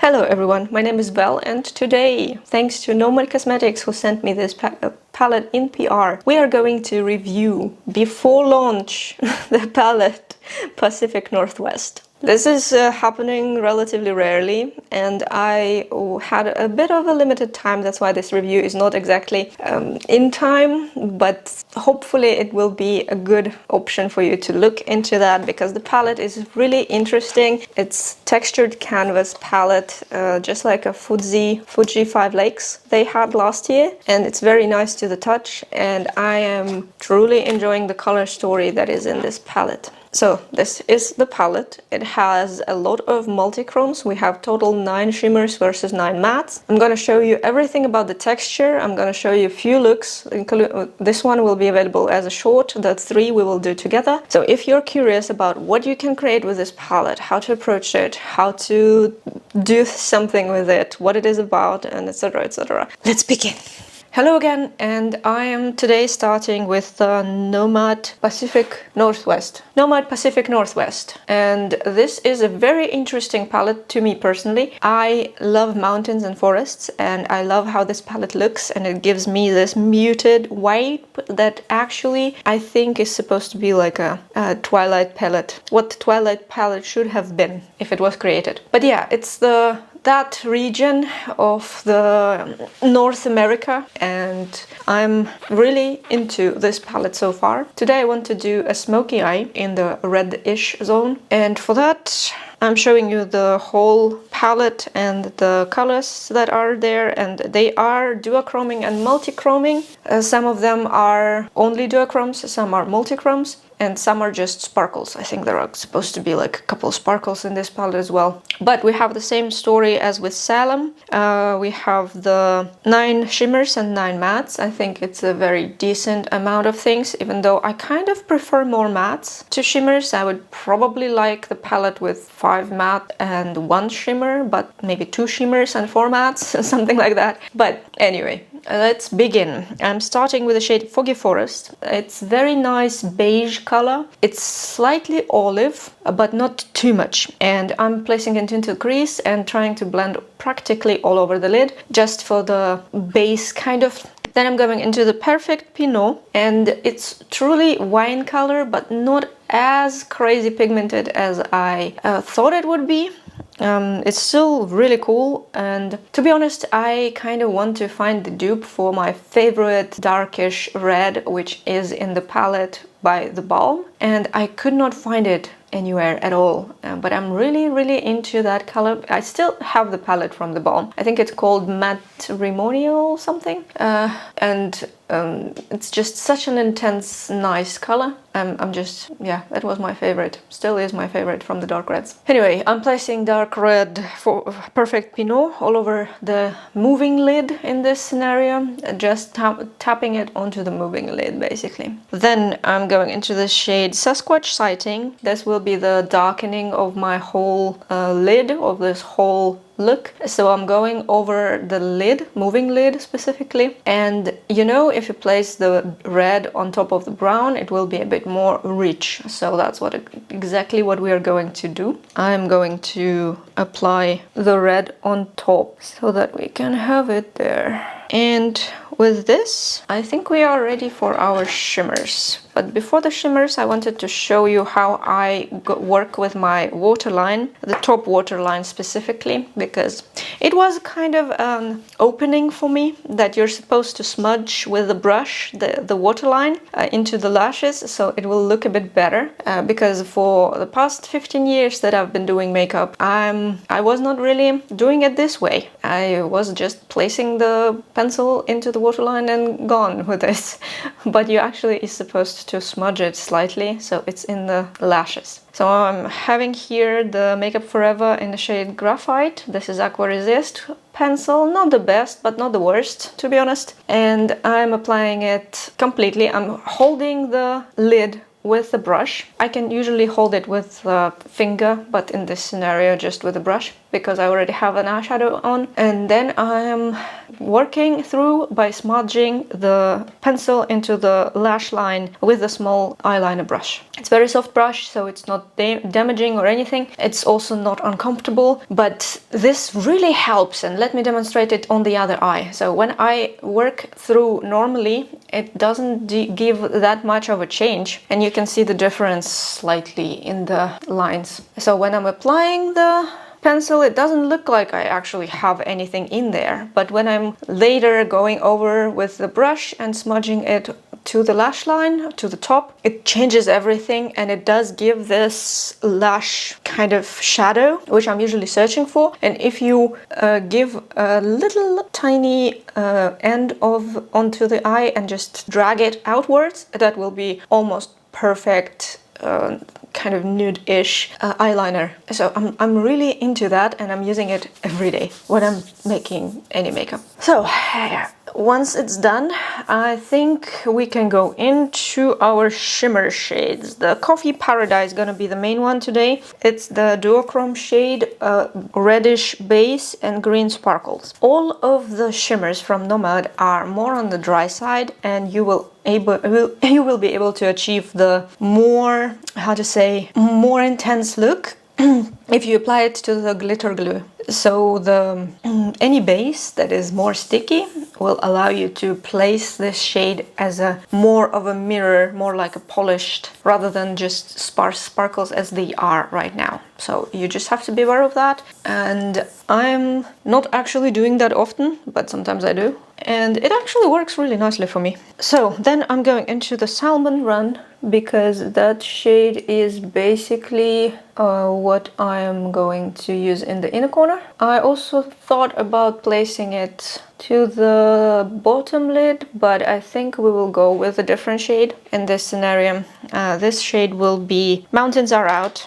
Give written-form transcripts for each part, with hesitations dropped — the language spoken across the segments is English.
Hello everyone, my name is Val, and today, thanks to Nomad Cosmetics who sent me this palette in PR, we are going to review, before launch, the palette Pacific Northwest. This is happening relatively rarely, and I had a bit of a limited time. That's why this review is not exactly in time, but hopefully it will be a good option for you to look into that, because the palette is really interesting. It's textured canvas palette, just like a Fuji 5 Lakes they had last year, and it's very nice to the touch, and I am truly enjoying the color story that is in this palette. So this is the palette. It has a lot of multi-chromes. We have total 9 shimmers versus 9 mattes. I'm going to show you everything about the texture. I'm going to show you a few looks. This one will be available as a short. The 3 we will do together. So if you're curious about what you can create with this palette, how to approach it, how to do something with it, what it is about, and etc, etc. Let's begin. Hello again, and I am today starting with the Nomad Pacific Northwest. Nomad Pacific Northwest. And this is a very interesting palette to me personally. I love mountains and forests, and I love how this palette looks, and it gives me this muted white that actually I think is supposed to be like a Twilight palette. What the Twilight palette should have been if it was created. But yeah, it's that region of the North America, and I'm really into this palette so far. Today I want to do a smoky eye in the red-ish zone, and for that I'm showing you the whole palette and the colors that are there, and they are duochroming and multichroming. Some of them are only duochromes, some are multichromes, and some are just sparkles. I think there are supposed to be like a couple sparkles in this palette as well. But we have the same story as with Salem. We have the 9 shimmers and 9 mattes. I think it's a very decent amount of things, even though I kind of prefer more mattes to shimmers. I would probably like the palette with 5 matte and 1 shimmer, but maybe 2 shimmers and 4 mattes, something like that. But anyway, let's begin. I'm starting with the shade Foggy Forest. It's very nice beige color. It's slightly olive, but not too much. And I'm placing it into the crease and trying to blend practically all over the lid, just for the base kind of. Then I'm going into the Perfect Pinot, and it's truly wine color, but not as crazy pigmented as I thought it would be. It's still really cool, and to be honest, I kind of want to find the dupe for my favorite darkish red, which is in the palette by The Balm, and I could not find it anywhere at all, but I'm really into that color. I still have the palette from The Balm. I think it's called Matrimonial something, and it's just such an intense, nice color. Yeah, that was my favorite. Still is my favorite from the dark reds. Anyway, I'm placing dark red for Perfect Pinot all over the moving lid in this scenario, just tapping it onto the moving lid basically. Then I'm going into the shade Sasquatch Sighting. This will be the darkening of my whole lid, of this whole look. So I'm going over the lid, moving lid specifically, and you know, if you place the red on top of the brown, it will be a bit more rich. So that's exactly what we are going to do. I'm going to apply the red on top so that we can have it there. And with this, I think we are ready for our shimmers. But before the shimmers, I wanted to show you how I work with my waterline, the top waterline specifically, because it was kind of an opening for me that you're supposed to smudge with the brush the waterline into the lashes, so it will look a bit better. Because for the past 15 years that I've been doing makeup, I was not really doing it this way. I was just placing the pencil into the waterline and gone with this. But you actually is supposed to smudge it slightly, so it's in the lashes. So I'm having here the Makeup Forever in the shade Graphite. This is Aqua Resist pencil, not the best, but not the worst, to be honest. And I'm applying it completely. I'm holding the lid with the brush. I can usually hold it with the finger, but in this scenario just with a brush, because I already have an eyeshadow on. And then I'm working through by smudging the pencil into the lash line with a small eyeliner brush. It's a very soft brush, so it's not damaging or anything. It's also not uncomfortable, but this really helps, and let me demonstrate it on the other eye. So when I work through normally, it doesn't give that much of a change, and you can see the difference slightly in the lines. So when I'm applying the pencil, it doesn't look like I actually have anything in there, but when I'm later going over with the brush and smudging it to the lash line, to the top, it changes everything, and it does give this lash kind of shadow, which I'm usually searching for. And if you give a little tiny end onto the eye and just drag it outwards, that will be almost perfect kind of nude-ish eyeliner. So I'm really into that, and I'm using it every day when I'm making any makeup. So once it's done, I think we can go into our shimmer shades. The Coffee Paradise is gonna be the main one today. It's the duochrome shade, reddish base and green sparkles. All of the shimmers from Nomad are more on the dry side, and you will be able to achieve the more, how to say, more intense look if you apply it to the glitter glue. So the any base that is more sticky will allow you to place this shade as a more of a mirror, more like a polished, rather than just sparse sparkles as they are right now. So you just have to be aware of that, and I'm not actually doing that often, but sometimes I do, and it actually works really nicely for me. So then I'm going into the Salmon Run, because that shade is basically what I am going to use in the inner corner. I also thought about placing it to the bottom lid, but I think we will go with a different shade in this scenario. This shade will be Mountains Are Out.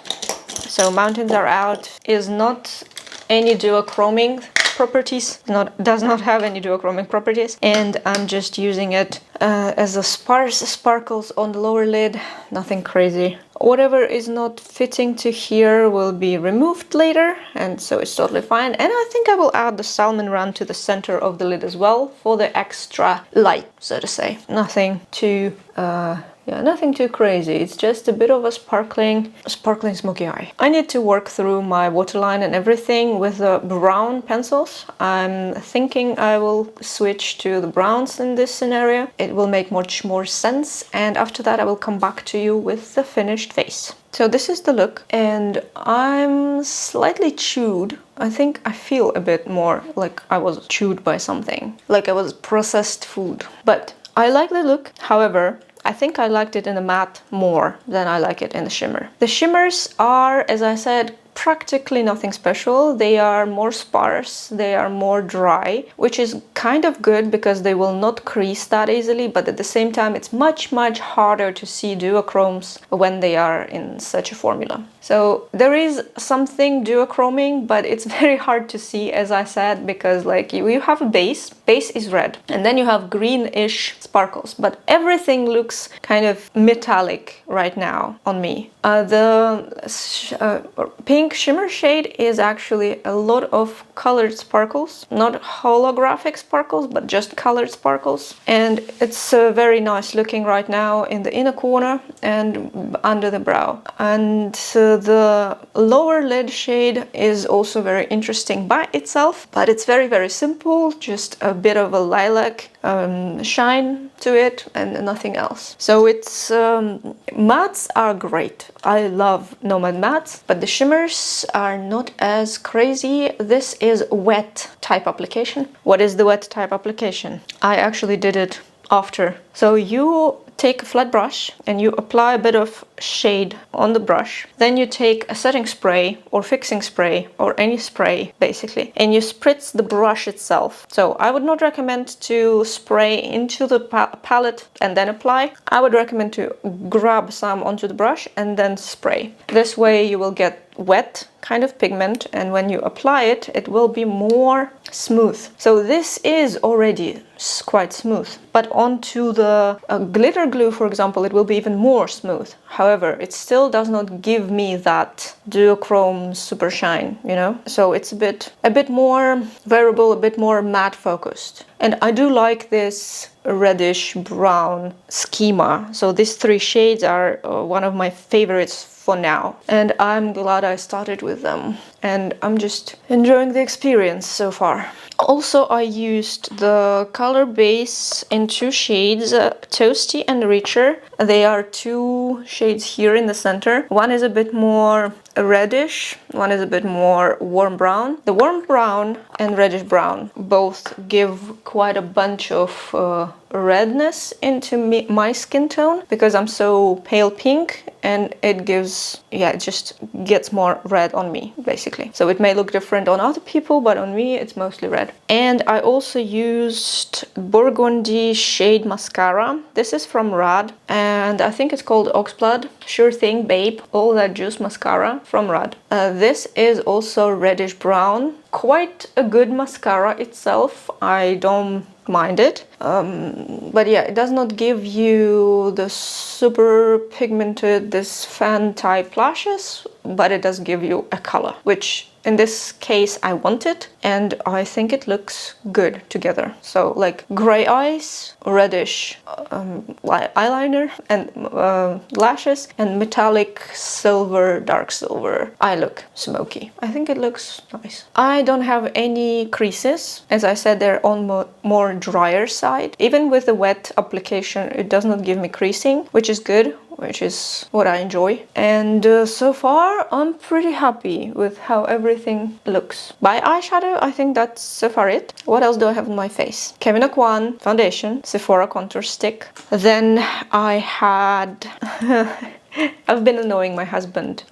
So Mountains Are Out is not any duochroming properties, does not have any duochromic properties, and I'm just using it as a sparse sparkles on the lower lid, nothing crazy. Whatever is not fitting to here will be removed later, and so it's totally fine. And I think I will add the Salmon Run to the center of the lid as well for the extra light, so to say. Nothing too nothing too crazy. It's just a bit of a sparkling smoky eye. I need to work through my waterline and everything with the brown pencils. I'm thinking I will switch to the browns in this scenario. It will make much more sense, and after that I will come back to you with the finished face. So this is the look, and I'm slightly chewed. I think I feel a bit more like I was chewed by something, like I was processed food. But I like the look. However, I think I liked it in the matte more than I like it in the shimmer. The shimmers are, as I said, practically nothing special. They are more sparse, they are more dry, which is kind of good because they will not crease that easily, but at the same time it's much harder to see duochromes when they are in such a formula. So there is something duochroming, but it's very hard to see, as I said, because like you have a base is red, and then you have greenish sparkles, but everything looks kind of metallic right now on me. The pink shimmer shade is actually a lot of colored sparkles, not holographic sparkles, but just colored sparkles, and it's very nice looking right now in the inner corner and under the brow. And the lower lid shade is also very interesting by itself, but it's very simple, just a bit of a lilac shine to it and nothing else. So it's mattes are great. I love Nomad mattes, but the shimmers are not as crazy. This is wet type application. What is the wet type application? I actually did it after. So you take a flat brush and you apply a bit of shade on the brush. Then you take a setting spray or fixing spray or any spray basically, and you spritz the brush itself. So I would not recommend to spray into the palette and then apply. I would recommend to grab some onto the brush and then spray. This way you will get wet kind of pigment, and when you apply it, it will be more smooth. So this is already quite smooth, but onto the glitter glue, for example, it will be even more smooth. However, it still does not give me that duochrome super shine, you know? So it's a bit more variable, a bit more matte focused. And I do like this reddish brown schema. So these three shades are one of my favorites for now, and I'm glad I started with them, and I'm just enjoying the experience so far. Also, I used the color base in two shades, Toasty and Richer. They are two shades here in the center. One is a bit more reddish, one is a bit more warm brown. The warm brown and reddish brown both give quite a bunch of redness into my skin tone, because I'm so pale pink, and it gives, yeah, it just gets more red on me, basically. So it may look different on other people, but on me it's mostly red. And I also used Burgundy shade mascara. This is from Rad, and I think it's called Oxblood. Sure Thing Babe All That Juice mascara from Rad. This is also reddish brown. Quite a good mascara itself. I don't mind it, but yeah, it does not give you the super pigmented, this fan type lashes, but it does give you a color, which in this case I wanted, and I think it looks good together. So like gray eyes, reddish eyeliner and lashes, and metallic silver, dark silver eye look, smoky. I think it looks nice. I don't have any creases. As I said, they're on more drier side. Even with the wet application, it does not give me creasing, which is good, which is what I enjoy. And so far, I'm pretty happy with how everything looks. By eyeshadow, I think that's so far it. What else do I have on my face? Kevyn Aucoin foundation, Sephora contour stick. Then I had... I've been annoying my husband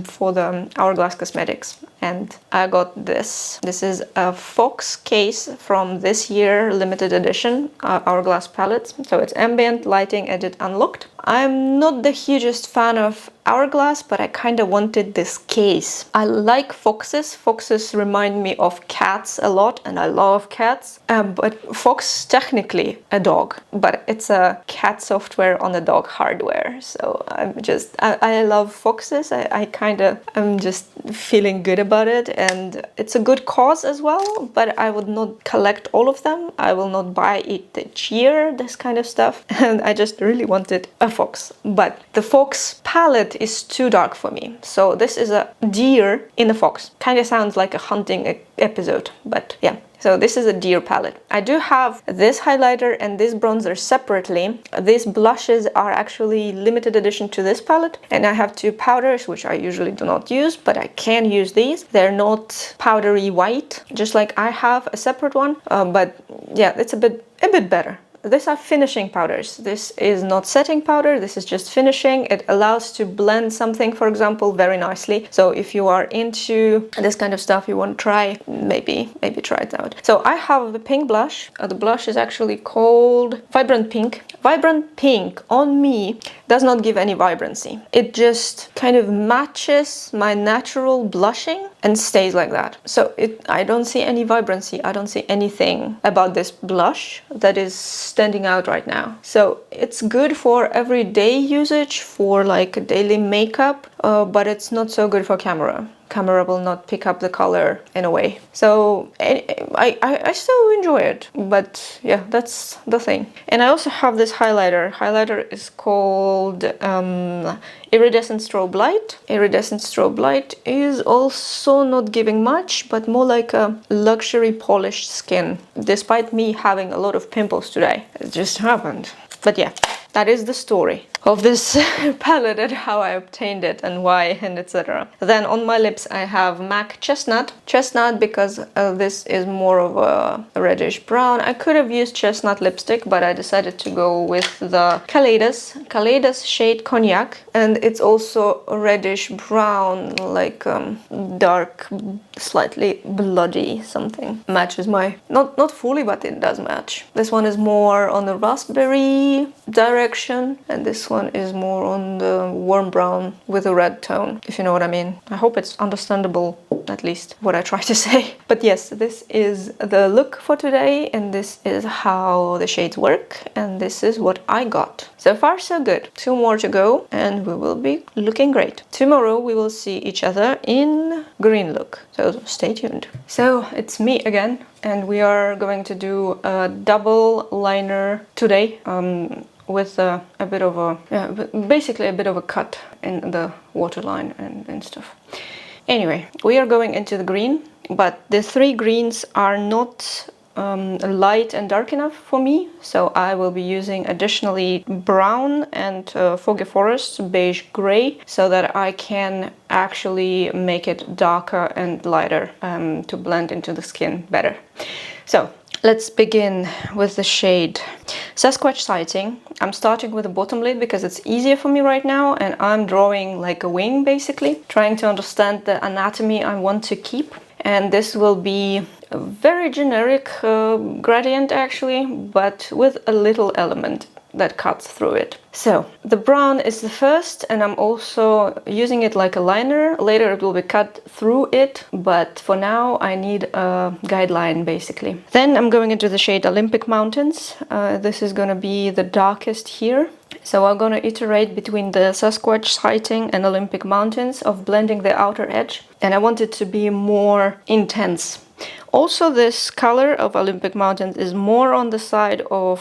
for the Hourglass Cosmetics, and I got this. This is a Fox case from this year limited edition Hourglass palettes. So it's ambient lighting edit unlocked. I'm not the hugest fan of Hourglass, but I kind of wanted this case. I like foxes. Foxes remind me of cats a lot, and I love cats. But Fox technically a dog, but it's a cat software on a dog hardware. So I love foxes. I'm just feeling good about it, and it's a good cause as well, but I would not collect all of them. I will not buy it each year, this kind of stuff. And I just really wanted a fox. But the fox palette is too dark for me. So this is a deer in a fox. Kind of sounds like a hunting episode, but yeah. So this is a deer palette. I do have this highlighter and this bronzer separately. These blushes are actually limited edition to this palette. And I have two powders, which I usually do not use, but I can use these. They're not powdery white, just like I have a separate one. But yeah, it's a bit better. These are finishing powders. This is not setting powder, this is just finishing. It allows to blend something, for example, very nicely. So if you are into this kind of stuff, you want to try, maybe try it out. So I have the pink blush. The blush is actually called Vibrant Pink. Vibrant Pink on me does not give any vibrancy. It just kind of matches my natural blushing and stays like that. So I don't see any vibrancy. I don't see anything about this blush that is standing out right now. So it's good for everyday usage, for like daily makeup, but it's not so good for camera. Camera will not pick up the color in a way. So I still enjoy it, but yeah, that's the thing. And I also have this highlighter. Highlighter is called Iridescent Strobe Light. Iridescent Strobe Light is also not giving much, but more like a luxury polished skin. Despite me having a lot of pimples today, it just happened. But yeah, that is the story of this palette and how I obtained it and why and etc. Then on my lips I have MAC Chestnut. Chestnut because this is more of a reddish brown. I could have used chestnut lipstick, but I decided to go with the Kaleidos shade Cognac, and it's also a reddish brown, like dark, slightly bloody something. Matches my, not fully, but it does match. This one is more on the raspberry direction, and this one one is more on the warm brown with a red tone, if you know what I mean. I hope it's understandable, at least what I try to say. But yes, this is the look for today, and this is how the shades work, and this is what I got. So far so good. 2 more to go and we will be looking great. Tomorrow we will see each other in green look, so stay tuned. So it's me again, and we are going to do a double liner today. With a bit of a, basically a bit of a cut in the waterline and stuff. Anyway, we are going into the green, but the 3 greens are not light and dark enough for me, so I will be using additionally brown and foggy forest beige gray, so that I can actually make it darker and lighter to blend into the skin better. So let's begin with the shade Sasquatch Sighting. I'm starting with the bottom lid because it's easier for me right now, and I'm drawing like a wing, basically trying to understand the anatomy I want to keep. And this will be a very generic gradient actually, but with a little element that cuts through it. So the brown is the first, and I'm also using it like a liner. Later it will be cut through it, but for now I need a guideline basically. Then I'm going into the shade Olympic Mountains. This is gonna be the darkest here. So I'm gonna iterate between the Sasquatch Sighting and Olympic Mountains of blending the outer edge, and I want it to be more intense. Also, this color of Olympic Mountains is more on the side of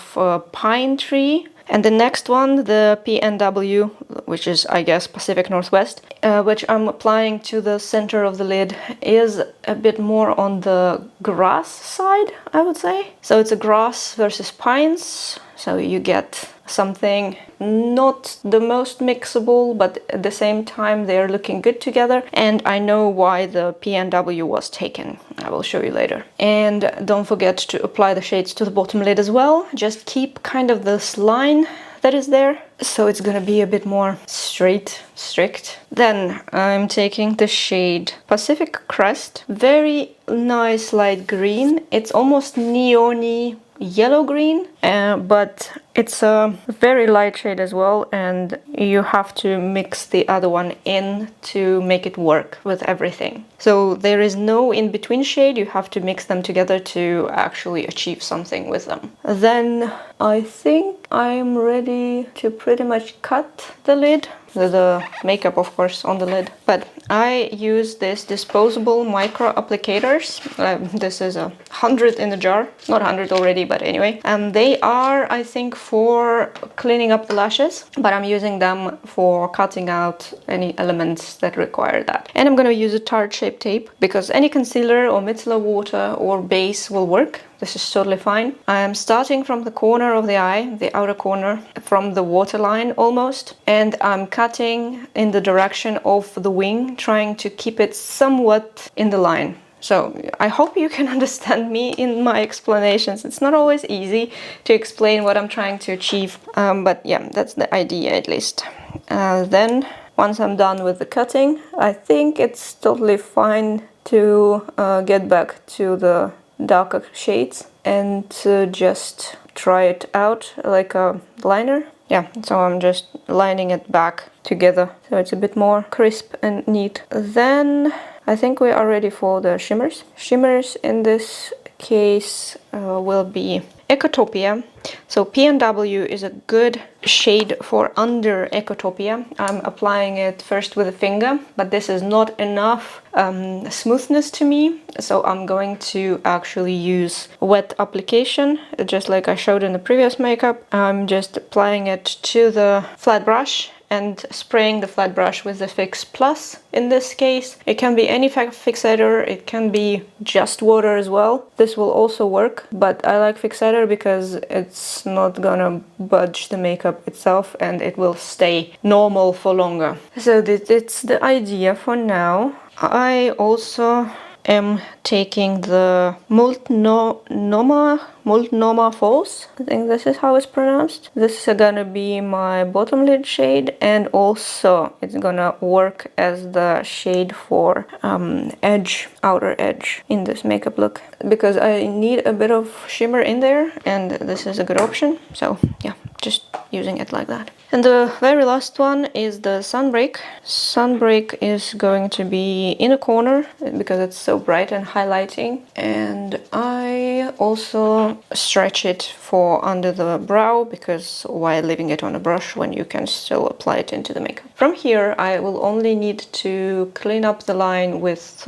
pine tree, and the next one, the PNW, which is I guess Pacific Northwest, which I'm applying to the center of the lid, is a bit more on the grass side, I would say. So it's a grass versus pines, so you get something not the most mixable, but at the same time they're looking good together, and I know why the PNW was taken. I will show you later. And don't forget to apply the shades to the bottom lid as well. Just keep kind of this line that is there, so it's gonna be a bit more strict. Then I'm taking the shade Pacific Crest, very nice light green. It's almost neon-y yellow green, but it's a very light shade as well, and you have to mix the other one in to make it work with everything. So there is no in-between shade, you have to mix them together to actually achieve something with them. Then I think I'm ready to pretty much cut the lid. The makeup, of course, on the lid. But I use this disposable micro applicators. This is 100 in the jar. Not 100 already, but anyway. And they are, I think, for cleaning up the lashes, but I'm using them for cutting out any elements that require that. And I'm gonna use a tart shape tape, because any concealer or micellar water or base will work. This is totally fine. I'm starting from the corner of the eye, the outer corner, from the waterline almost, and I'm cutting in the direction of the wing, trying to keep it somewhat in the line. So I hope you can understand me in my explanations. It's not always easy to explain what I'm trying to achieve, but yeah, that's the idea at least. Then once I'm done with the cutting, I think it's totally fine to get back to the darker shades and just try it out like a liner. Yeah, so I'm just lining it back together so it's a bit more crisp and neat. Then I think we are ready for the shimmers. Shimmers in this case will be Ecotopia. So PNW is a good shade for under Ecotopia. I'm applying it first with a finger, but this is not enough smoothness to me, so I'm going to actually use wet application, just like I showed in the previous makeup. I'm just applying it to the flat brush and spraying the flat brush with the Fix Plus. In this case, it can be any fixator, it can be just water as well. This will also work, but I like fixator because it's not gonna budge the makeup itself and it will stay normal for longer. So that's the idea for now. I also am taking the Multnomah Falls. I think this is how it's pronounced. This is gonna be my bottom lid shade, and also it's gonna work as the shade for outer edge in this makeup look, because I need a bit of shimmer in there, and this is a good option. So yeah, just using it like that. And the very last one is the sunbreak. Sunbreak is going to be in a corner because it's so bright and highlighting. And I also stretch it for under the brow, because why leaving it on a brush when you can still apply it into the makeup. From here I will only need to clean up the line with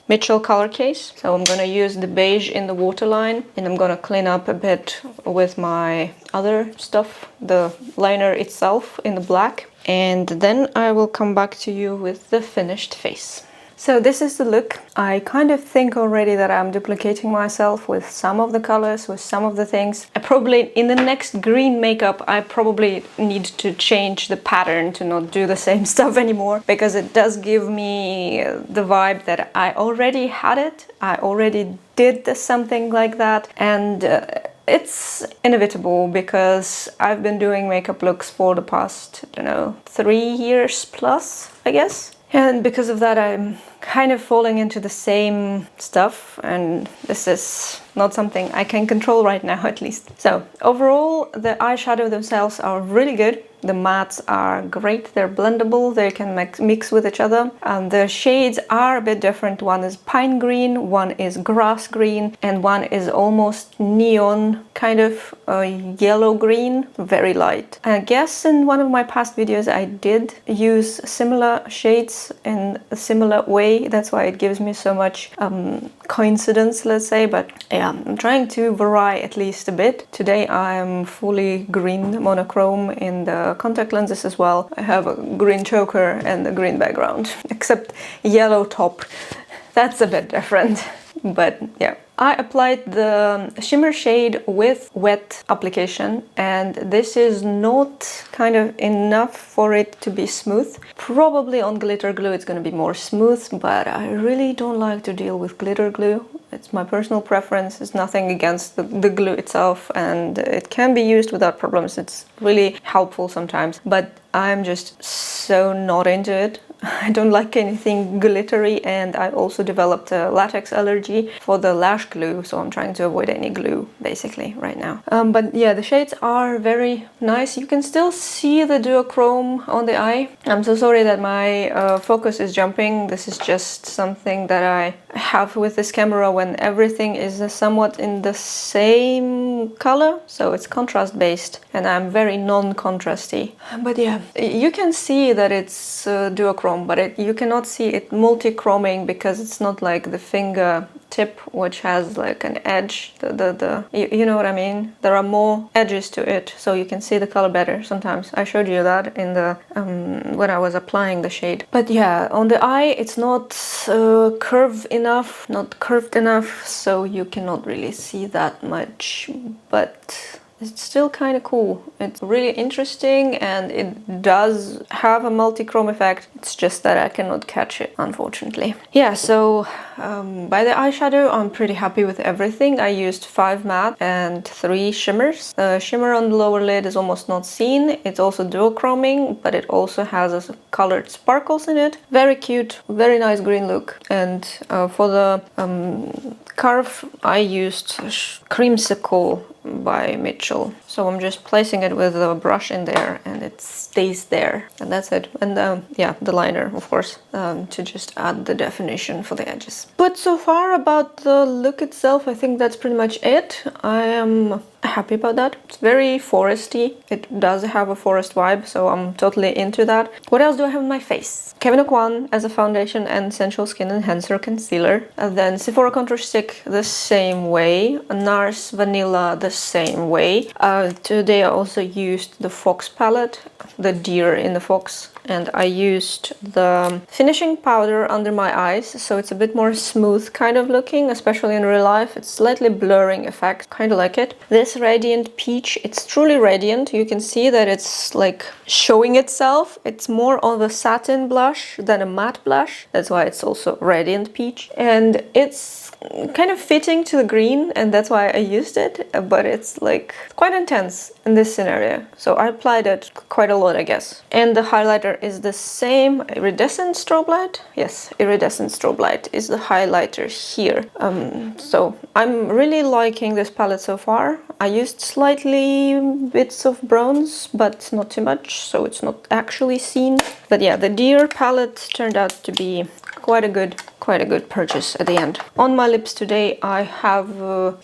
Mitchell color case. So I'm gonna use the beige in the waterline, and I'm gonna clean up a bit with my other stuff, the liner itself in the black, and then I will come back to you with the finished face. So this is the look. I kind of think already that I'm duplicating myself with some of the colors, with some of the things. I probably, in the next green makeup, I probably need to change the pattern to not do the same stuff anymore, because it does give me the vibe that I already had it. I already did something like that, and it's inevitable because I've been doing makeup looks for the past, I don't know, 3 years plus, I guess. And because of that, I'm kind of falling into the same stuff, and this is not something I can control right now, at least. So overall, the eyeshadow themselves are really good. The mattes are great, they're blendable, they can mix with each other. The shades are a bit different. One is pine green, one is grass green, and one is almost neon, kind of yellow green, very light. I guess in one of my past videos I did use similar shades in a similar way. That's why it gives me so much coincidence, let's say. But yeah, I'm trying to vary at least a bit. Today I'm fully green monochrome in the contact lenses as well. I have a green choker and a green background, except yellow top. That's a bit different. But yeah, I applied the shimmer shade with wet application, and this is not kind of enough for it to be smooth. Probably on glitter glue it's going to be more smooth, but I really don't like to deal with glitter glue. It's my personal preference. It's nothing against the glue itself, and it can be used without problems. It's really helpful sometimes, but I'm just so not into it. I don't like anything glittery, and I also developed a latex allergy for the lash glue, so I'm trying to avoid any glue basically right now. But yeah, the shades are very nice. You can still see the duochrome on the eye. I'm so sorry that my focus is jumping. This is just something that I have with this camera when everything is somewhat in the same color, so it's contrast based, and I'm very non-contrasty. But yeah, you can see that it's duochrome, but you cannot see it multi-chroming because it's not like the finger tip, which has like an edge. You know what I mean? There are more edges to it, so you can see the color better sometimes. I showed you that in the when I was applying the shade. But yeah, on the eye it's not curved enough, so you cannot really see that much, but it's still kind of cool. It's really interesting, and it does have a multi-chrome effect. It's just that I cannot catch it, unfortunately. Yeah, so by the eyeshadow, I'm pretty happy with everything. I used 5 matte and 3 shimmers. The shimmer on the lower lid is almost not seen. It's also duochroming, but it also has colored sparkles in it. Very cute, very nice green look. And for the scarf, I used Creamsicle by Mitchell. So I'm just placing it with a brush in there, and it stays there, and that's it. And yeah, the liner, of course, to just add the definition for the edges. But so far about the look itself, I think that's pretty much it. I am happy about that. It's very foresty. It does have a forest vibe, so I'm totally into that. What else do I have on my face? Kevyn Aucoin as a foundation and Sensual Skin Enhancer Concealer. And then Sephora Contour Stick the same way. NARS Vanilla the same way. Today I also used the Fox palette, the Deer in the Fox. And I used the finishing powder under my eyes, so it's a bit more smooth kind of looking, especially in real life. It's slightly blurring effect, kind of like it. This Radiant Peach, it's truly radiant. You can see that it's like showing itself. It's more of a satin blush than a matte blush. That's why it's also Radiant Peach. And it's kind of fitting to the green, and that's why I used it, but it's like quite intense in this scenario, so I applied it quite a lot, I guess. And the highlighter highlighter is the same iridescent strobe light. Yes, iridescent strobe light is the highlighter here. So I'm really liking this palette so far. I used slightly bits of bronze, but not too much, so it's not actually seen. But yeah, the Deer palette turned out to be quite a good purchase at the end. On my lips today I have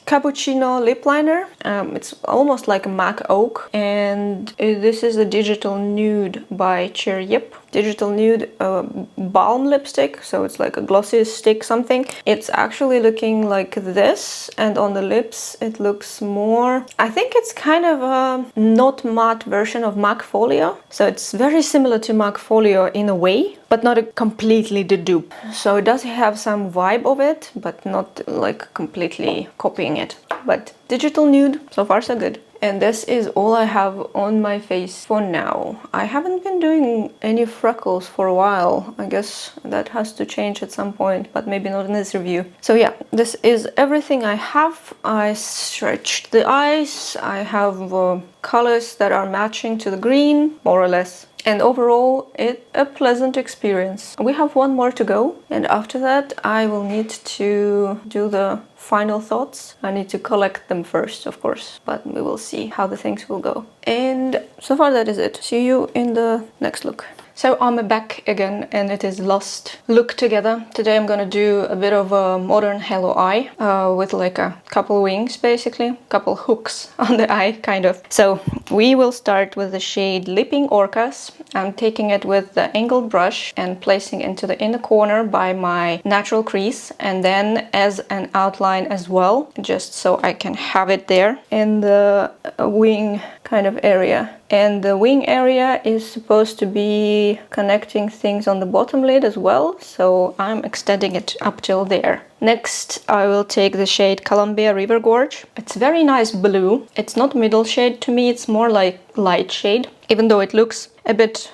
Cappuccino lip liner. It's almost like a MAC Oak, and this is a Digital Nude by Cherry Yip. Digital Nude balm lipstick, so it's like a glossy stick something. It's actually looking like this, and on the lips it looks more, I think it's kind of a not matte version of MAC Folio. So it's very similar to MAC Folio in a way, but not a completely the dupe. So it does have some vibe of it, but not like completely copying it. But Digital Nude, so far so good. And this is all I have on my face for now. I haven't been doing any freckles for a while. I guess that has to change at some point, but maybe not in this review. So yeah, this is everything I have. I stretched the eyes. I have colors that are matching to the green, more or less. And overall, it's a pleasant experience. We have one more to go, and after that I will need to do the final thoughts. I need to collect them first, of course, but we will see how the things will go. And so far that is it. See you in the next look. So I'm back again, and it is last look together. Today I'm gonna do a bit of a modern halo eye with like a couple wings, basically, couple hooks on the eye, kind of. So we will start with the shade Leaping Orcas. I'm taking it with the angled brush and placing into the inner corner by my natural crease, and then as an outline as well, just so I can have it there in the wing kind of area. And the wing area is supposed to be connecting things on the bottom lid as well, so I'm extending it up till there. Next, I will take the shade Columbia River Gorge. It's very nice blue. It's not middle shade to me, it's more like light shade, even though it looks a bit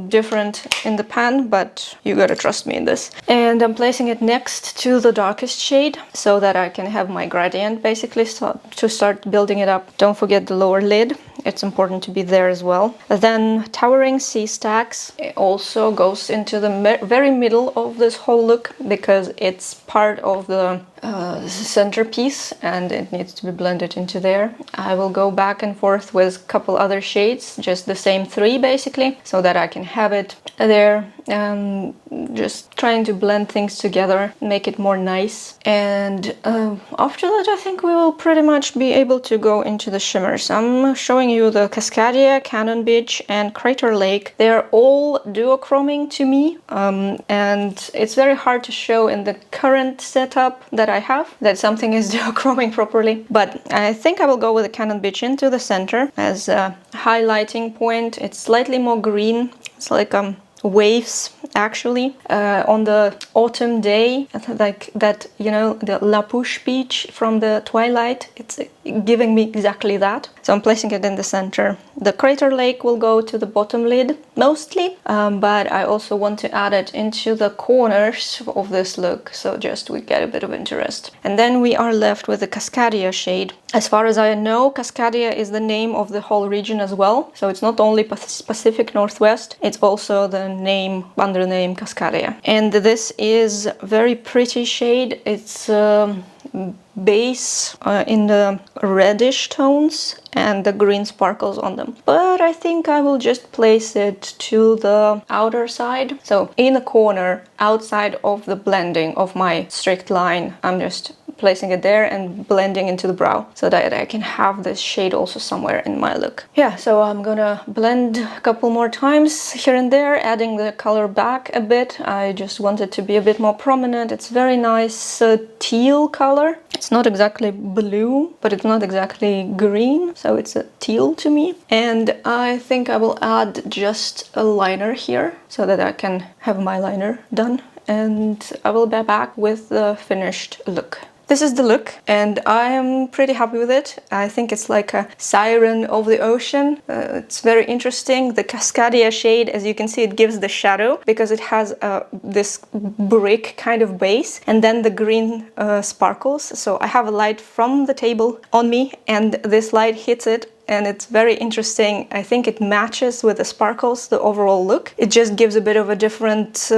different in the pan, but you gotta trust me in this. And I'm placing it next to the darkest shade so that I can have my gradient basically to start building it up. Don't forget the lower lid, it's important to be there as well. Then Towering Sea Stacks also goes into the very middle of this whole look because it's part of the centerpiece and it needs to be blended into there. I will go back and forth with a couple other shades, just the same three basically, so that I can have it there, and just trying to blend things together, make it more nice. And after that I think we will pretty much be able to go into the shimmers. I'm showing you the Cascadia, Cannon Beach and Crater Lake. They're all duochroming to me, and it's very hard to show in the current setup that I have that something is duochroming properly, but I think I will go with the Cannon Beach into the center as a highlighting point. It's slightly more green, it's like waves actually on the autumn day, like that, you know, the La Pouche beach from the Twilight. It's giving me exactly that, so I'm placing it in the center. The Crater Lake will go to the bottom lid mostly, but I also want to add it into the corners of this look, so just we get a bit of interest. And then we are left with the Cascadia shade. As far as I know, Cascadia is the name of the whole region as well, so it's not only Pacific Northwest, it's also the name under the name Cascadia. And this is a very pretty shade. It's base in the reddish tones and the green sparkles on them, but I think I will just place it to the outer side, so in the corner outside of the blending of my strict line. I'm just placing it there and blending into the brow so that I can have this shade also somewhere in my look. Yeah, so I'm gonna blend a couple more times here and there, adding the color back a bit. I just want it to be a bit more prominent. It's very nice teal color. It's not exactly blue, but it's not exactly green, so it's a teal to me. And I think I will add just a liner here so that I can have my liner done, and I will be back with the finished look. This is the look, and I am pretty happy with it. I think it's like a siren of the ocean. It's very interesting. The Cascadia shade, as you can see, it gives the shadow because it has this brick kind of base, and then the green sparkles. So I have a light from the table on me, and this light hits it and it's very interesting. I think it matches with the sparkles, the overall look. It just gives a bit of a different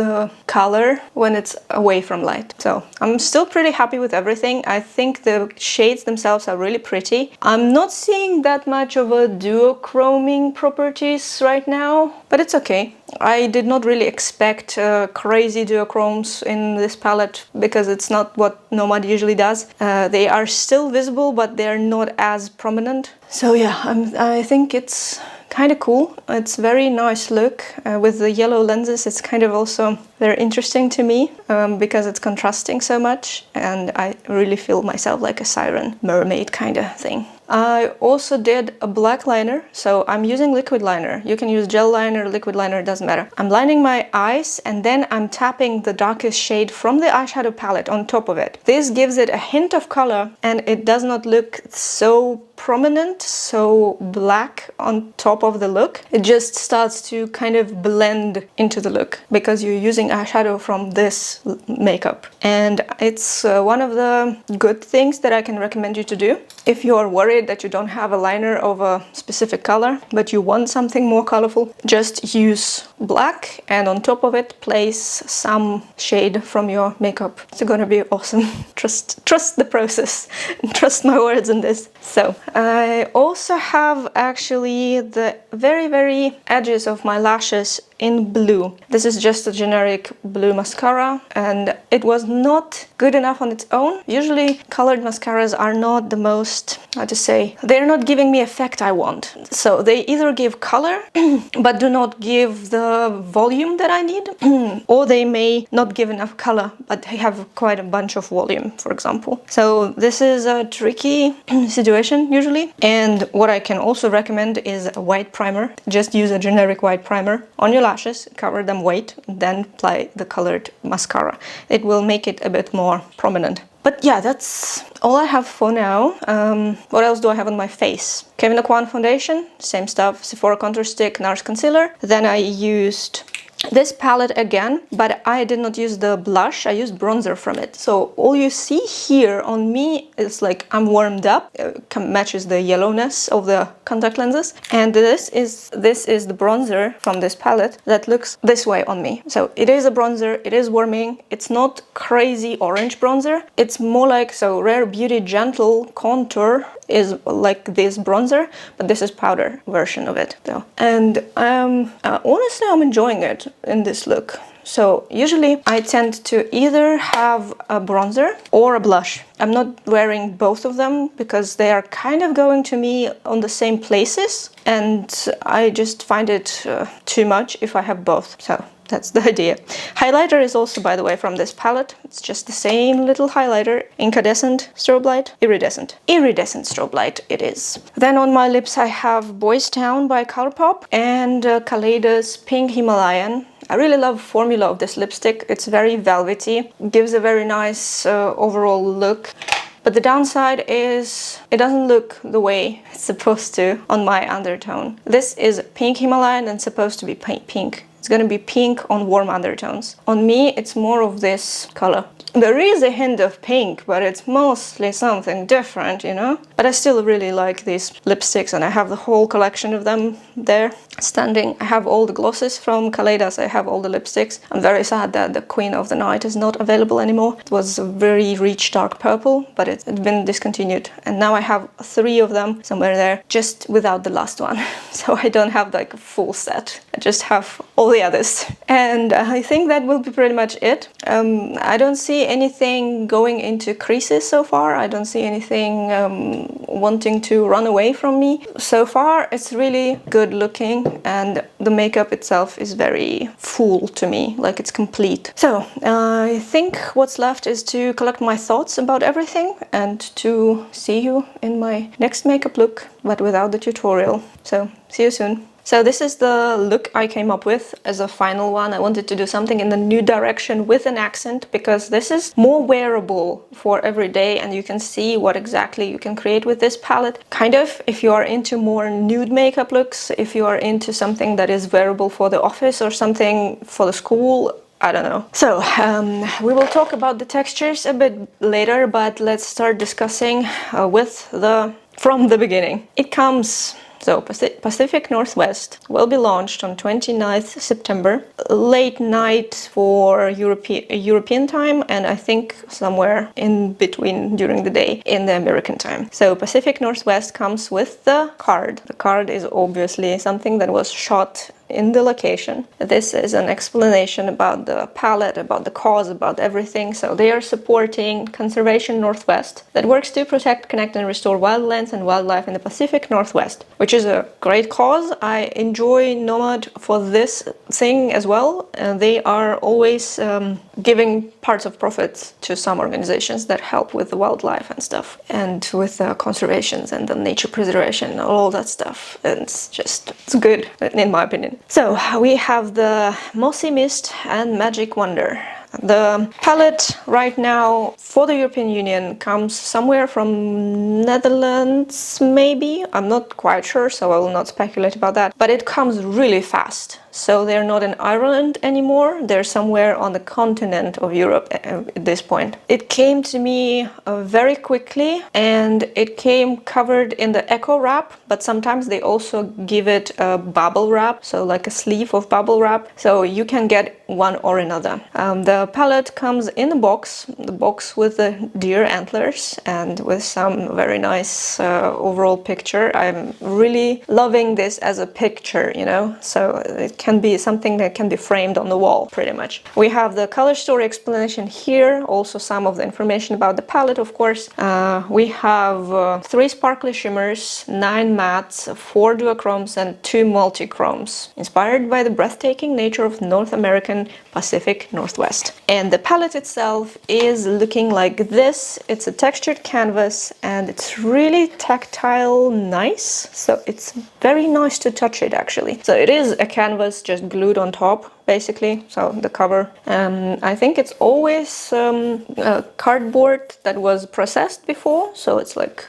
color when it's away from light. So I'm still pretty happy with everything. I think the shades themselves are really pretty. I'm not seeing that much of a duochroming properties right now, but it's okay. I did not really expect crazy duochromes in this palette because it's not what Nomad usually does. They are still visible, but they're not as prominent. So yeah, I think it's kind of cool. It's very nice look with the yellow lenses. It's kind of also very interesting to me because it's contrasting so much, and I really feel myself like a siren mermaid kind of thing. I also did a black liner, so I'm using liquid liner. You can use gel liner, liquid liner, it doesn't matter. I'm lining my eyes and then I'm tapping the darkest shade from the eyeshadow palette on top of it. This gives it a hint of color and it does not look so prominent, so black on top of the look. It just starts to kind of blend into the look because you're using eyeshadow from this makeup. And it's one of the good things that I can recommend you to do. If you're worried that you don't have a liner of a specific color, but you want something more colorful, just use black and on top of it place some shade from your makeup. It's gonna be awesome. Trust the process. Trust my words in this. So I also have actually the very edges of my lashes in blue. This is just a generic blue mascara and it was not good enough on its own. Usually colored mascaras are not the most, how to say, they're not giving me effect I want. So they either give color but do not give the volume that I need or they may not give enough color but they have quite a bunch of volume, for example. So this is a tricky situation usually, and what I can also recommend is a white primer. Just use a generic white primer on your lashes, cover them white, then apply the colored mascara. It will make it a bit more prominent. But yeah, that's all I have for now. What else do I have on my face? Kevyn Aucoin foundation, same stuff, Sephora contour stick, NARS concealer. Then I used this palette again, but I did not use the blush, I used bronzer from it. So all you see here on me is like I'm warmed up, matches the yellowness of the contact lenses. And this is the bronzer from this palette that looks this way on me. So it is a bronzer, it is warming, it's not crazy orange bronzer. It's more like, so Rare Beauty Gentle Contour is like this bronzer, but this is powder version of it though. And honestly, I'm enjoying it in this look. So usually I tend to either have a bronzer or a blush. I'm not wearing both of them because they are kind of going to me on the same places, and I just find it too much if I have both. So that's the idea. Highlighter is also, by the way, from this palette. It's just the same little highlighter. Incandescent strobe light, iridescent strobe light it is. Then on my lips I have Boys Town by Colourpop and Kaleidos Pink Himalayan. I really love the formula of this lipstick. It's very velvety, gives a very nice overall look. But the downside is it doesn't look the way it's supposed to on my undertone. This is Pink Himalayan and supposed to be pink. It's gonna be pink on warm undertones. On me, it's more of this color. There is a hint of pink, but it's mostly something different, you know? But I still really like these lipsticks, and I have the whole collection of them there standing. I have all the glosses from Kaleidos, I have all the lipsticks. I'm very sad that the Queen of the Night is not available anymore. It was a very rich dark purple, but it's been discontinued. And now I have 3 of them somewhere there, just without the last one. So I don't have like a full set. I just have all the others. And I think that will be pretty much it. I don't see anything going into creases so far. I don't see anything wanting to run away from me. So far, it's really good looking, and the makeup itself is very full to me, like it's complete. So I think what's left is to collect my thoughts about everything and to see you in my next makeup look, but without the tutorial. So see you soon. So this is the look I came up with as a final one. I wanted to do something in the nude direction with an accent because this is more wearable for every day, and you can see what exactly you can create with this palette. Kind of, if you are into more nude makeup looks, if you are into something that is wearable for the office or something for the school, I don't know. So we will talk about the textures a bit later, but let's start discussing with the from the beginning. It comes, so Pacific Northwest will be launched on 29th September, late night for European time, and I think somewhere in between during the day in the American time. So Pacific Northwest comes with the card. The card is obviously something that was shot in the location. This is an explanation about the palette, about the cause, about everything. So they are supporting Conservation Northwest that works to protect, connect and restore wildlands and wildlife in the Pacific Northwest, which is a great cause. I enjoy Nomad for this thing as well. They are always giving parts of profits to some organizations that help with the wildlife and stuff, and with conservations and the nature preservation and all that stuff. And it's good in my opinion. So we have the Mossy Mist and Magic Wonder. The palette right now for the European Union comes somewhere from Netherlands, maybe. I'm not quite sure, so I will not speculate about that. But it comes really fast. So they're not in Ireland anymore. They're somewhere on the continent of Europe at this point. It came to me very quickly, and it came covered in the eco wrap, but sometimes they also give it a bubble wrap, so like a sleeve of bubble wrap. So you can get one or another. The palette comes in a box, the box with the deer antlers and with some very nice overall picture. I'm really loving this as a picture, you know, so it can be something that can be framed on the wall pretty much. We have the color story explanation here, also some of the information about the palette, of course. We have 3 sparkly shimmers, 9 mattes, 4 duochromes and 2 multichromes, inspired by the breathtaking nature of North American Pacific Northwest. And the palette itself is looking like this. It's a textured canvas and it's really tactile nice. So it's very nice to touch it actually. So it is a canvas just glued on top basically, so the cover. I think it's always cardboard that was processed before, so it's like,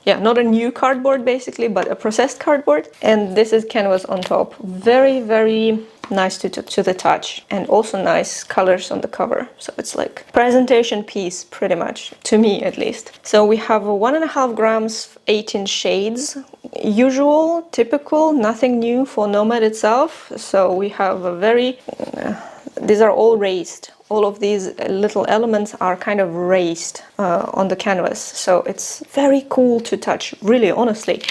yeah, not a new cardboard basically, but a processed cardboard. And this is canvas on top. Very, very nice to the touch, and also nice colors on the cover. So it's like presentation piece pretty much, to me at least. So we have 1.5 grams, 18 shades. Usual, typical, nothing new for Nomad itself. So we have a very, these are all raised. All of these little elements are kind of raised on the canvas. So it's very cool to touch, really, honestly.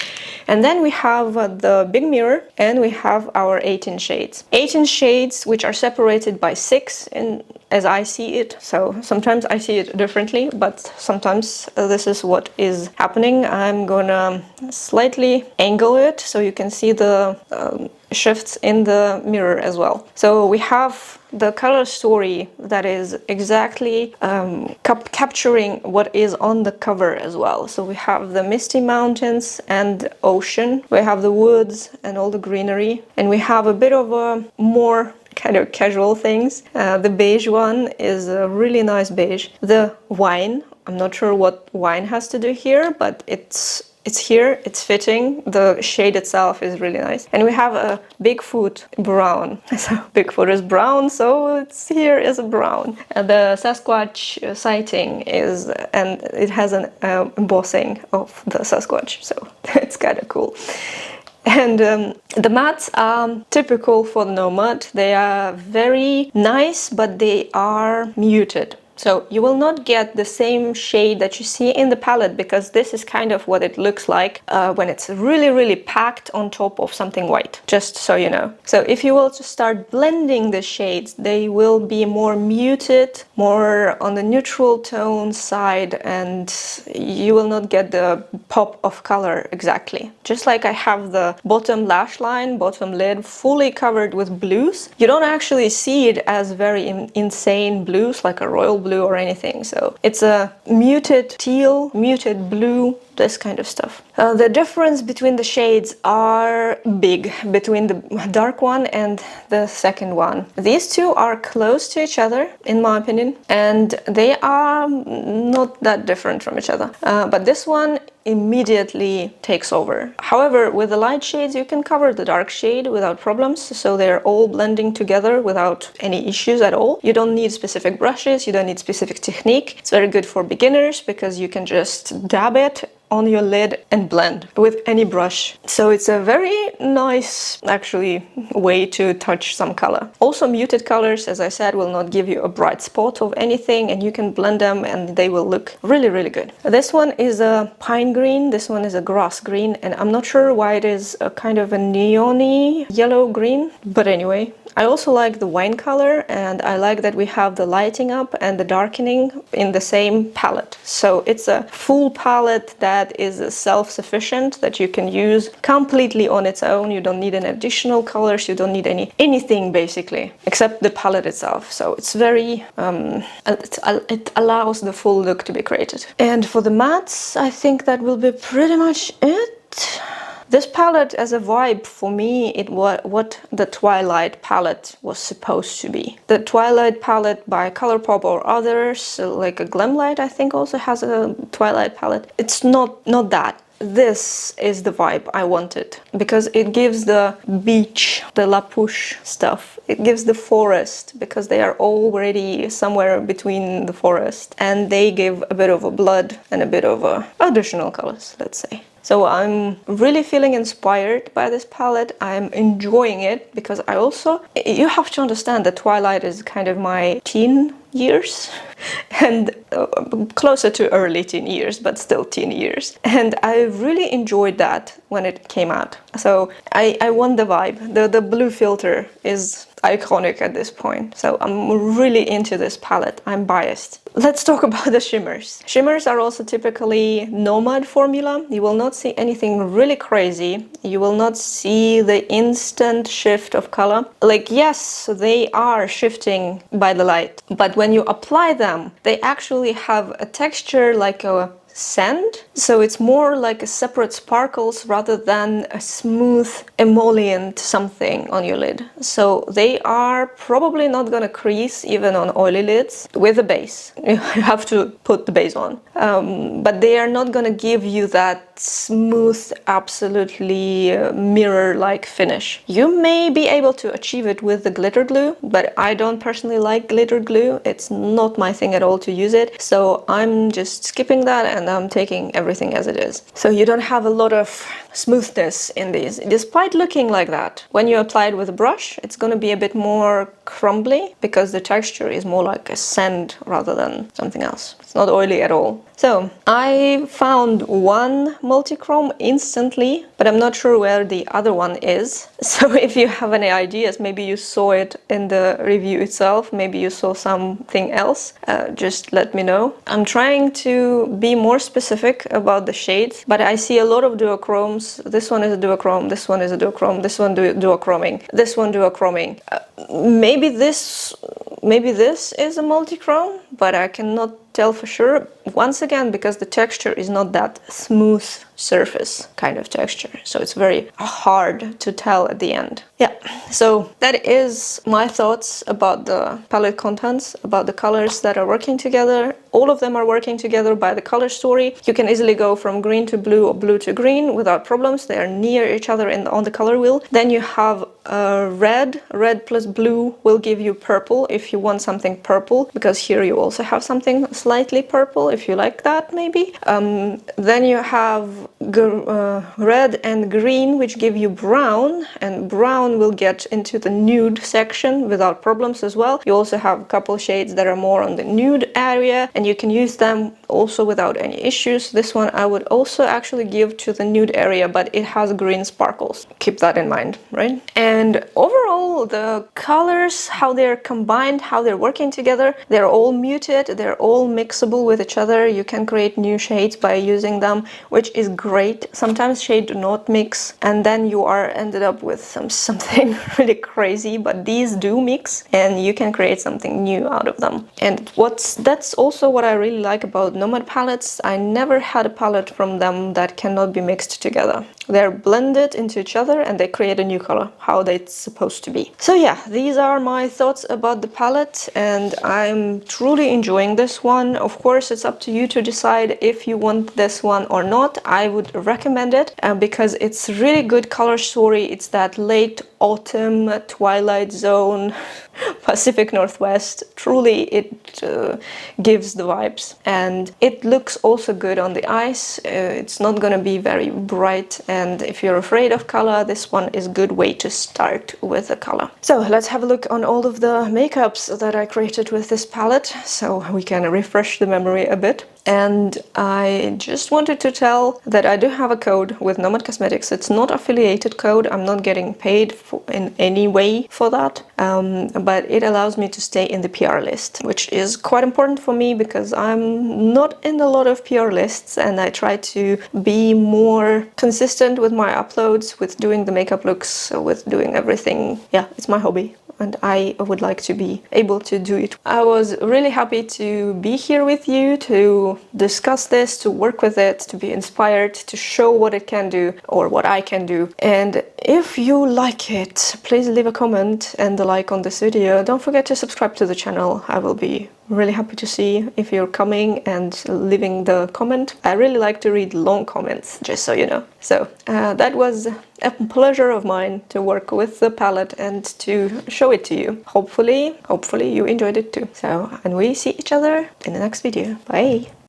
And then we have the big mirror, and we have our 18 shades. 18 shades which are separated by 6 as I see it. So sometimes I see it differently, but sometimes this is what is happening. I'm gonna slightly angle it so you can see the shifts in the mirror as well. So we have the color story that is exactly capturing what is on the cover as well. So we have the misty mountains and ocean. We have the woods and all the greenery. And we have a bit of a more kind of casual things. The beige one is a really nice beige. The wine, I'm not sure what wine has to do here, but it's here, it's fitting. The shade itself is really nice. And we have a Bigfoot brown. So Bigfoot is brown, so it's here as a brown. And the Sasquatch sighting is, and it has an embossing of the Sasquatch, so it's kind of cool. And the mattes are typical for the Nomad. They are very nice, but they are muted. So you will not get the same shade that you see in the palette, because this is kind of what it looks like when it's really, really packed on top of something white, just so you know. So if you will just start blending the shades, they will be more muted, more on the neutral tone side, and you will not get the pop of color exactly. Just like I have the bottom lash line, bottom lid fully covered with blues, you don't actually see it as very insane blues, like a royal blue or anything. So it's a muted teal, muted blue, this kind of stuff. The difference between the shades are big, between the dark one and the second one. These two are close to each other, in my opinion, and they are not that different from each other. But this one immediately takes over. However, with the light shades, you can cover the dark shade without problems, so they're all blending together without any issues at all. You don't need specific brushes, you don't need specific technique. It's very good for beginners because you can just dab it on your lid and blend with any brush. So it's a very nice, actually, way to touch some color. Also, muted colors, as I said, will not give you a bright spot of anything, and you can blend them and they will look really, really good. This one is a pine green, this one is a grass green, and I'm not sure why it is a kind of a neon-y yellow green, but anyway. I also like the wine color, and I like that we have the lighting up and the darkening in the same palette. So it's a full palette that is self-sufficient, that you can use completely on its own. You don't need any additional colors, you don't need anything basically, except the palette itself. So it's very, it allows the full look to be created. And for the mattes, I think that will be pretty much it. This palette as a vibe, for me, it was what the Twilight palette was supposed to be. The Twilight palette by Colourpop or others, like a Glamlight I think also has a Twilight palette. It's not that. This is the vibe I wanted, because it gives the beach, the La Push stuff. It gives the forest, because they are already somewhere between the forest, and they give a bit of a blood and a bit of additional colors, let's say. So I'm really feeling inspired by this palette. I'm enjoying it, because you have to understand that Twilight is kind of my teen years and closer to early teen years, but still teen years. And I really enjoyed that when it came out. So I want the vibe. The blue filter is iconic at this point. So I'm really into this palette. I'm biased. Let's talk about the shimmers. Shimmers are also typically Nomad formula. You will not see anything really crazy. You will not see the instant shift of color. Like, yes, they are shifting by the light, but when you apply them, they actually have a texture like a sand, so it's more like a separate sparkles rather than a smooth emollient something on your lid. So they are probably not gonna crease even on oily lids with a base. You have to put the base on, but they are not gonna give you that smooth, absolutely mirror-like finish. You may be able to achieve it with the glitter glue, but I don't personally like glitter glue. It's not my thing at all to use it, so I'm just skipping that and I'm taking everything as it is. So you don't have a lot of smoothness in these, despite looking like that. When you apply it with a brush, it's going to be a bit more crumbly, because the texture is more like a sand rather than something else. It's not oily at all. So I found one multichrome instantly, but I'm not sure where the other one is. So if you have any ideas, maybe you saw it in the review itself, maybe you saw something else, just let me know. I'm trying to be more specific about the shades, but I see a lot of duochromes. This one is a duochrome, this one is a duochrome, this one duochroming, this one duochroming. Maybe this is a multichrome, but I cannot tell for sure, once again, because the texture is not that smooth surface kind of texture, so it's very hard to tell at the end. Yeah, so that is my thoughts about the palette contents, about the colors that are working together. All of them are working together by the color story. You can easily go from green to blue or blue to green without problems. They are near each other on the color wheel. Then you have red plus blue will give you purple if you want something purple, because here you also have something slightly purple if you like that, maybe. Then you have red and green, which give you brown, and brown will get into the nude section without problems as well. You also have a couple shades that are more on the nude area, and you can use them also without any issues. This one I would also actually give to the nude area, but it has green sparkles. Keep that in mind, right? And overall, the colors, how they're combined, how they're working together, they're all muted, they're all mixable with each other. You can create new shades by using them, which is great. Sometimes shades do not mix, and then you are ended up with something really crazy, but these do mix, and you can create something new out of them. And that's also what I really like about Nomad palettes. I never had a palette from them that cannot be mixed together. They're blended into each other and they create a new color, how it's supposed to be. So yeah, these are my thoughts about the palette, and I'm truly enjoying this one. Of course, it's up to you to decide if you want this one or not. I would recommend it because it's really good color story. It's that late autumn, Twilight Zone, Pacific Northwest. Truly, it gives the vibes, and it looks also good on the eyes. It's not gonna be very bright, and if you're afraid of color, this one is a good way to start with the color. So let's have a look on all of the makeups that I created with this palette, so we can refresh the memory a bit. And I just wanted to tell that I do have a code with Nomad Cosmetics. It's not affiliated code. I'm not getting paid in any way for that, but it allows me to stay in the PR list, which is quite important for me because I'm not in a lot of PR lists, and I try to be more consistent with my uploads, with doing the makeup looks, with doing everything. Yeah, it's my hobby, and I would like to be able to do it. I was really happy to be here with you, to discuss this, to work with it, to be inspired, to show what it can do, or what I can do. And if you like it, please leave a comment and a like on this video. Don't forget to subscribe to the channel. I will be really happy to see if you're coming and leaving the comment. I really like to read long comments, just so you know. So that was a pleasure of mine to work with the palette and to show it to you. Hopefully you enjoyed it too. So, and we see each other in the next video. Bye!